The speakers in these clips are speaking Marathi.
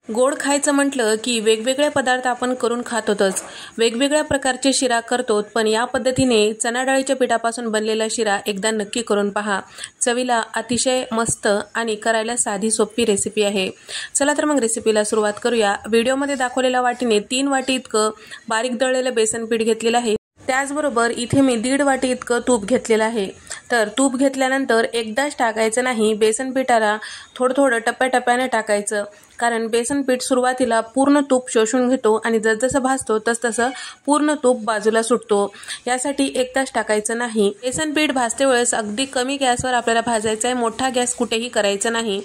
गोड खायचं म्हटलं की वेगवेगळे पदार्थ आपण करून खात होतोच. वेगवेगळ्या प्रकारचे शिरा करतो, पण या पद्धतीने चणा डाळीच्या पिठापासून बनलेला शिरा एकदा नक्की करून पहा. चवीला अतिशय मस्त आणि करायला साधी सोपी रेसिपी आहे. चला तर मग रेसिपीला सुरुवात करूया. व्हिडिओमध्ये दाखवलेल्या वाटीने 3 वाटी इतकं बारीक दळलेलं बेसन पीठ घेतलेलं आहे. त्याचबरोबर इथे मी 1.5 वाटी इतकं तूप घेतलेलं आहे. तर तूप घेतल्यानंतर एकदाच टाकायचं नाही, बेसन पिठाला थोडं थोडं टप्प्याटप्प्याने टाकायचं. कारण बेसन पीठ सुरुवातीला पूर्ण तूप शोषून घेतो आणि जसजसं भाजतो तसतसं पूर्ण तूप बाजूला सुटतो. यासाठी एकदाच टाकायचं नाही. बेसन पीठ भाजते वेळेस अगदी कमी गॅसवर आपल्याला भाजायचं आहे, मोठा गॅस कुठेही करायचा नाही.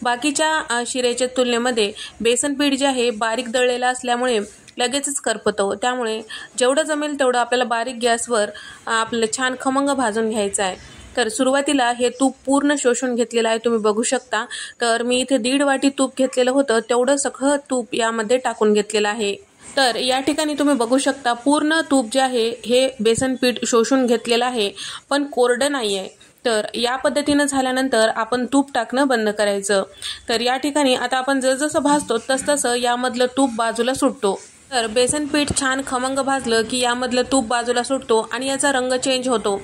बाकीच्या शिऱ्याच्या तुलनेमध्ये बेसन पीठ जे आहे बारीक दळलेलं असल्यामुळे लगेचच करपतो. त्यामुळे जेवढं जमेल तेवढं आपल्याला बारीक गॅसवर आपलं छान खमंग भाजून घ्यायचं आहे. तर सुरुवातीला हे तूप पूर्ण शोषून घेतलेलं आहे, तुम्ही बघू शकता. तर मी इथे 1.5 वाटी तूप घेतलेलं होतं, तेवढं सगळं तूप यामध्ये टाकून घेतलेलं आहे. तर या ठिकाणी तुम्ही बघू शकता पूर्ण तूप जे आहे हे बेसन पीठ शोषून घेतलेलं आहे, पण कोरडं नाही आहे. तर या पद्धतीनं झाल्यानंतर आपण तूप टाकणं बंद करायचं. तर या ठिकाणी आता आपण जसजसं भाजतो तसतसं यामधलं तूप बाजूला सुटतो. तर बेसन पीठ छान खमंग भाजलं की यामधलं तूप बाजूला सुटतो आणि याचा रंग चेंज होतो.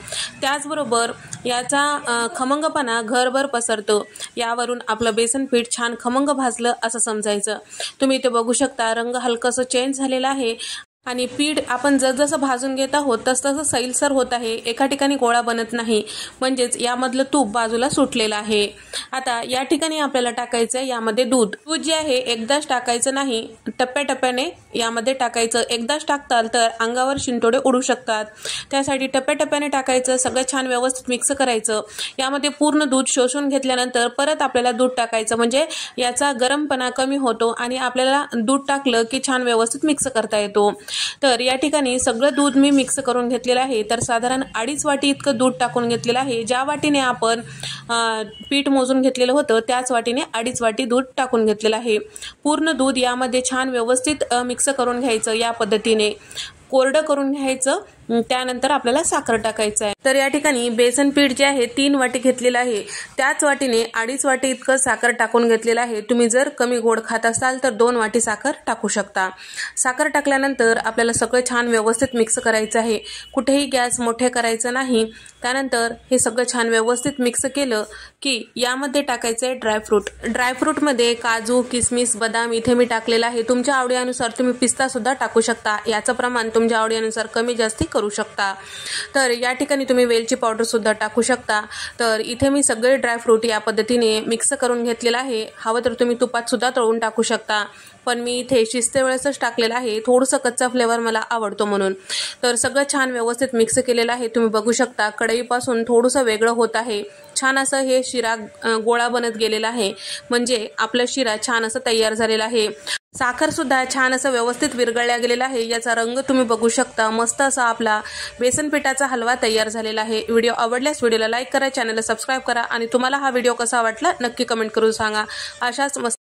त्याचबरोबर याचा खमंगपणा घरभर पसरतो. यावरून आपलं बेसन पीठ छान खमंग भाजलं असं समजायचं. तुम्ही इथे बघू शकता रंग हलकंसं चेंज झालेला आहे आणि पीठ आपण जसजसं भाजून घेत आहोत तसतसं सैलसर होत आहे. एका ठिकाणी गोळा बनत नाही, म्हणजेच यामधलं तूप बाजूला सुटलेलं आहे. आता या ठिकाणी आपल्याला टाकायचं आहे यामध्ये दूध. दूध जे आहे एकदाच टाकायचं नाही, टप्प्याटप्प्याने यामध्ये टाकायचं. एकदाच टाकताल तर अंगावर शिंतोडे उडू शकतात. त्यासाठी टप्प्याटप्प्याने टाकायचं. सगळं छान व्यवस्थित मिक्स करायचं. यामध्ये पूर्ण दूध शोषून घेतल्यानंतर परत आपल्याला दूध टाकायचं, म्हणजे याचा गरमपणा कमी होतो आणि आपल्याला दूध टाकलं की छान व्यवस्थित मिक्स करता येतो. तर या ठिकाणी सगळं दूध मी मिक्स करून घेतलेलं आहे. तर साधारण 2.5 वाटी इतकं दूध टाकून घेतलेलं आहे. ज्या वाटीने आपण पीठ मोजून घेतलेलं होतं त्याच वाटीने 2.5 वाटी दूध टाकून घेतलेलं आहे. पूर्ण दूध यामध्ये छान व्यवस्थित मिक्स करून घ्यायचं. या पद्धतीने कोरडं करून घ्यायचं. त्यानंतर आपल्याला साखर टाकायचं आहे. तर या ठिकाणी बेसन पीठ जे आहे 3 वाटी घेतलेलं आहे, त्याच वाटीने 2.5 वाटी इतकं साखर टाकून घेतलेलं आहे. तुम्ही जर कमी गोड खात असाल तर 2 वाटी साखर टाकू शकता. साखर टाकल्यानंतर आपल्याला सगळं छान व्यवस्थित मिक्स करायचं आहे. कुठेही गॅस मोठे करायचं नाही. त्यानंतर हे सगळं छान व्यवस्थित मिक्स केलं की यामध्ये टाकायचं आहे ड्रायफ्रूट. ड्रायफ्रूटमध्ये काजू, किसमिस, बदाम इथे मी टाकलेलं आहे. तुमच्या आवडीनुसार तुम्ही पिस्ता सुद्धा टाकू शकता. याचं प्रमाण तुमच्या आवडीनुसार कमी जास्ती करू शकता. तर या ठिकाणी तुम्ही वेलची पावडर सुद्धा टाकू शकता. तर इथे मी सगळे ड्रायफ्रूट या पद्धतीने मिक्स करून घेतलेलं आहे. हवं तर तुम्ही तुपात सुद्धा तळून टाकू शकता, पण मी इथे शिजते वेळेसच टाकलेलं आहे. थोडंसं कच्चा फ्लेवर मला आवडतो म्हणून. तर सगळं छान व्यवस्थित मिक्स केलेलं आहे. तुम्ही बघू शकता कढईपासून थोडंसं वेगळं होत आहे. छान असं हे शिरा गोळा बनत गेलेला आहे, म्हणजे आपला शिरा छान असं तयार झालेला आहे. साखर सुद्धा छान असं व्यवस्थित विरघळल्या गेलेला आहे. याचा रंग तुम्ही बघू शकता. मस्त असा आपला बेसन पिठाचा हलवा तयार झालेला आहे. व्हिडिओ आवडल्यास व्हिडिओला लाईक करा, चॅनलला सबस्क्राईब करा आणि तुम्हाला हा व्हिडिओ कसा वाटला नक्की कमेंट करून सांगा. अशाच मस्त